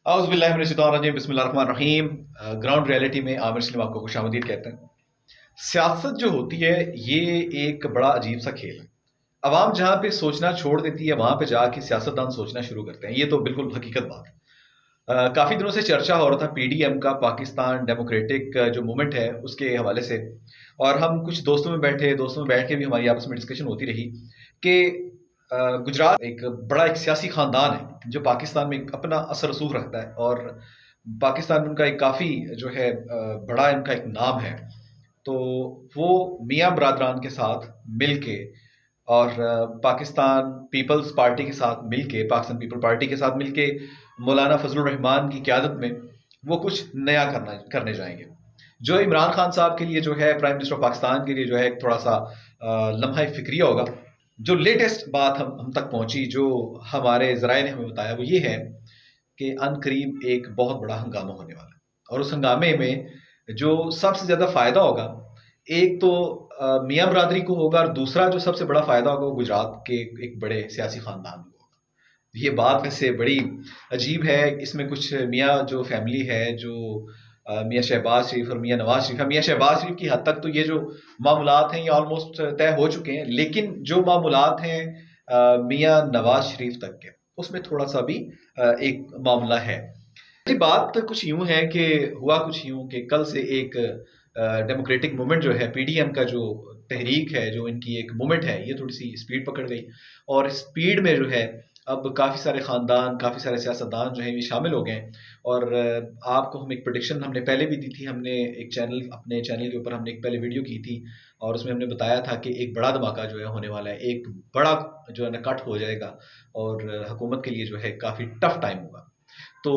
औज़ुबिल्लाहि बिस्मिल्लाहिर्रहमानिर्रहीम। Ground reality में आमिर सलीम आपको खुशामदीद कहते हैं। सियासत जो होती है ये एक बड़ा अजीब सा खेल है। अवाम जहाँ पे सोचना छोड़ देती है वहाँ पे जाके सियासतदान सोचना शुरू करते हैं। ये तो बिल्कुल हकीकत बात है। काफ़ी दिनों से चर्चा हो रहा था पीडीएम का, पाकिस्तान डेमोक्रेटिक जो मूवमेंट है उसके हवाले से, और हम कुछ दोस्तों में बैठ के भी हमारी आपस में डिस्कशन होती रही कि गुजरात एक सियासी खानदान है जो पाकिस्तान में एक अपना असर रसूख रखता है, और पाकिस्तान में उनका एक काफ़ी जो है बड़ा इनका एक नाम है। तो वो मियाँ बरादरान के साथ मिलके और पाकिस्तान पीपल पार्टी के साथ मिलके मौलाना फजलुर रहमान की क़यादत में वो कुछ नया करने जाएंगे, जो इमरान खान साहब के लिए जो है, प्राइम मिनिस्टर ऑफ पाकिस्तान के लिए जो है एक थोड़ा सा लम्हा फिक्रिया होगा। जो लेटेस्ट बात हम तक पहुंची, जो हमारे ज़राए ने हमें बताया, वो ये है कि अनकरीब एक बहुत बड़ा हंगामा होने वाला है, और उस हंगामे में जो सबसे ज़्यादा फ़ायदा होगा, एक तो मियाँ बरादरी को होगा, और दूसरा जो सबसे बड़ा फ़ायदा होगा वो गुजरात के एक बड़े सियासी ख़ानदान को होगा। ये बात वैसे बड़ी अजीब है। इसमें कुछ मियाँ जो फैमिली है, जो मियाँ शहबाज शरीफ और मियाँ नवाज शरीफ है, मियाँ शहबाज शरीफ की हद तक तो ये जो मामलात हैं ये ऑलमोस्ट तय हो चुके हैं, लेकिन जो मामलात हैं मियाँ नवाज शरीफ तक के, उसमें थोड़ा सा भी एक मामला है। बात कुछ यूं है कि हुआ कुछ यूं कि कल से एक डेमोक्रेटिक मूवमेंट जो है, पीडीएम का जो तहरीक है, जो इनकी एक मूवमेंट है, ये थोड़ी सी स्पीड पकड़ गई, और स्पीड में जो है अब काफ़ी सारे ख़ानदान, काफ़ी सारे सियासतदान जो हैं ये शामिल हो गए हैं। और आपको हम एक प्रेडिक्शन हमने पहले भी दी थी, हमने अपने चैनल के ऊपर हमने एक पहले वीडियो की थी, और उसमें हमने बताया था कि एक बड़ा धमाका जो है होने वाला है, एक बड़ा जो है ना कट हो जाएगा, और हुकूमत के लिए जो है काफ़ी टफ टाइम होगा। तो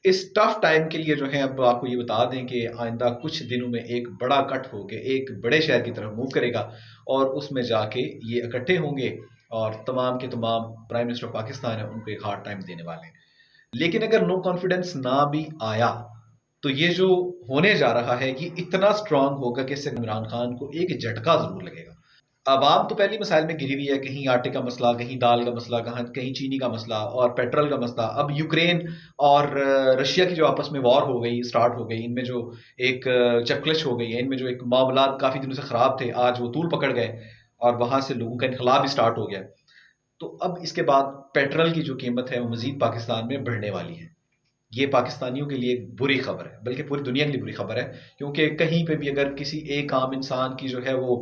इस टफ टाइम के लिए जो है, अब आपको ये बता दें कि आइंदा कुछ दिनों में एक बड़ा कट होके एक बड़े शहर की तरफ मूव करेगा, और उसमें जाके ये इकट्ठे होंगे, और तमाम के तमाम प्राइम मिनिस्टर ऑफ पाकिस्तान है उनको एक हार्ड टाइम देने वाले हैं। लेकिन अगर नो कॉन्फिडेंस ना भी आया, तो ये जो होने जा रहा है ये इतना स्ट्रांग होगा कि इससे इमरान खान को एक झटका जरूर लगेगा। अवाम तो पहली मसाइल में घिरी हुई है, कहीं आटे का मसला, कहीं दाल का मसला, कहीं चीनी का मसला और पेट्रोल का मसला। अब यूक्रेन और रशिया की जो आपस में वॉर हो गई, स्टार्ट हो गई, इनमें जो एक चक्लश हो गई है, इनमें जो एक मामला काफ़ी दिनों से ख़राब थे, आज वो तूल पकड़ गए, और वहाँ से लोगों का इनकलाब भी स्टार्ट हो गया। तो अब इसके बाद पेट्रोल की जो कीमत है वो मज़ीद पाकिस्तान में बढ़ने वाली है। ये पाकिस्तानियों के लिए एक बुरी खबर है, बल्कि पूरी दुनिया के लिए बुरी खबर है, क्योंकि कहीं पे भी अगर किसी एक आम इंसान की जो है वो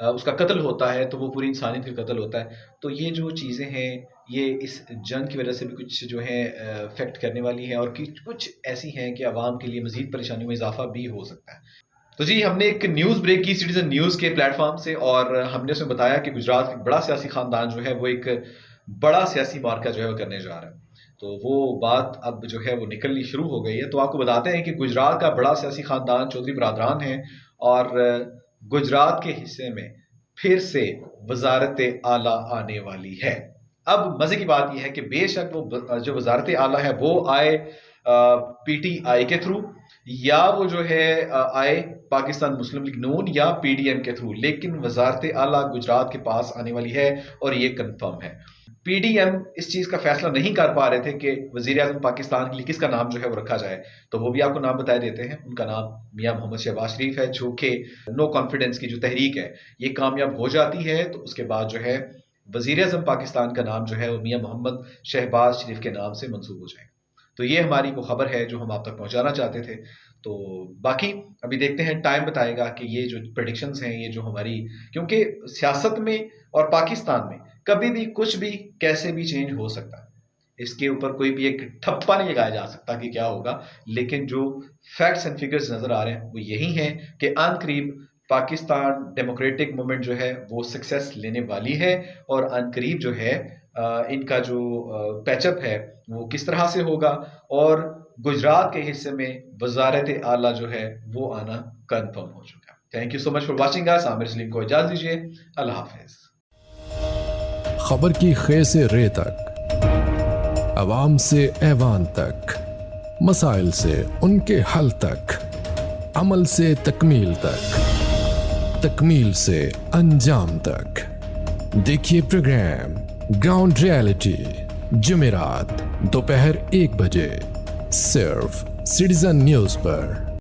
उसका कत्ल होता है, तो वो पूरी इंसानियत का कत्ल होता है। तो ये जो चीज़ें हैं, ये इस जंग की वजह से भी कुछ जो है अफ़ेक्ट करने वाली हैं, और कुछ ऐसी हैं कि अवाम के लिए मज़ीद परेशानियों में इज़ाफ़ा भी हो सकता है। तो जी, हमने एक न्यूज़ ब्रेक की सिटीज़न न्यूज़ के प्लेटफ़ॉर्म से, और हमने उसमें बताया कि गुजरात का एक बड़ा सियासी ख़ानदान जो है वो एक बड़ा सियासी मार्का जो है वो करने जा रहा है। तो वो बात अब जो है वो निकलनी शुरू हो गई है। तो आपको बताते हैं कि गुजरात का बड़ा सियासी ख़ानदान चौधरी बरादरान है, और गुजरात के हिस्से में फिर से वज़ारत आला आने वाली है। अब मज़े की बात यह है कि बेशक वो जो वज़ारत आला है वो आए पीटीआई के थ्रू, या वो जो है आए पाकिस्तान मुस्लिम लीग नून या पीडीएम के थ्रू, लेकिन वज़ारत आला गुजरात के पास आने वाली है, और ये कंफर्म है। पीडीएम इस चीज़ का फैसला नहीं कर पा रहे थे कि वज़ीर आज़म पाकिस्तान के लिए किसका नाम जो है वो रखा जाए, तो वो भी आपको नाम बता देते हैं। उनका नाम मियाँ मोहम्मद शहबाज शरीफ है, जो कि नो कॉन्फिडेंस की जो तहरीक है ये कामयाब हो जाती है, तो उसके बाद जो है वज़ीर आज़म पाकिस्तान का नाम जो है वो मियाँ मोहम्मद शहबाज शरीफ के नाम से मंसूब हो जाएगा। तो ये हमारी वो खबर है जो हम आप तक पहुंचाना चाहते थे। तो बाकी अभी देखते हैं, टाइम बताएगा कि ये जो प्रेडिक्शंस हैं, ये जो हमारी, क्योंकि सियासत में और पाकिस्तान में कभी भी कुछ भी कैसे भी चेंज हो सकता है, इसके ऊपर कोई भी एक ठप्पा नहीं लगाया जा सकता कि क्या होगा। लेकिन जो फैक्ट्स एंड फिगर्स नजर आ रहे हैं वो यही हैं कि अनकरीब पाकिस्तान डेमोक्रेटिक मूवमेंट जो है वो सक्सेस लेने वाली है, और अनकरीब जो है इनका जो पैचअप है वो किस तरह से होगा, और गुजरात के हिस्से में वज़ारत आला जो है वो आना कंफर्म हो चुका है। Thank you so much for watching us. Aamir Salim को इजाज़त दीजिए। अल्लाह हाफ़िज़। खबर की खे से रे तक, अवाम से ऐवान तक, मसाइल से उनके हल तक, अमल से तकमील तक, तकमील से अंजाम तक। देखिए प्रोग्राम ग्राउंड रियलिटी जुमेरात दोपहर 1 बजे सिर्फ सिटीजन न्यूज पर।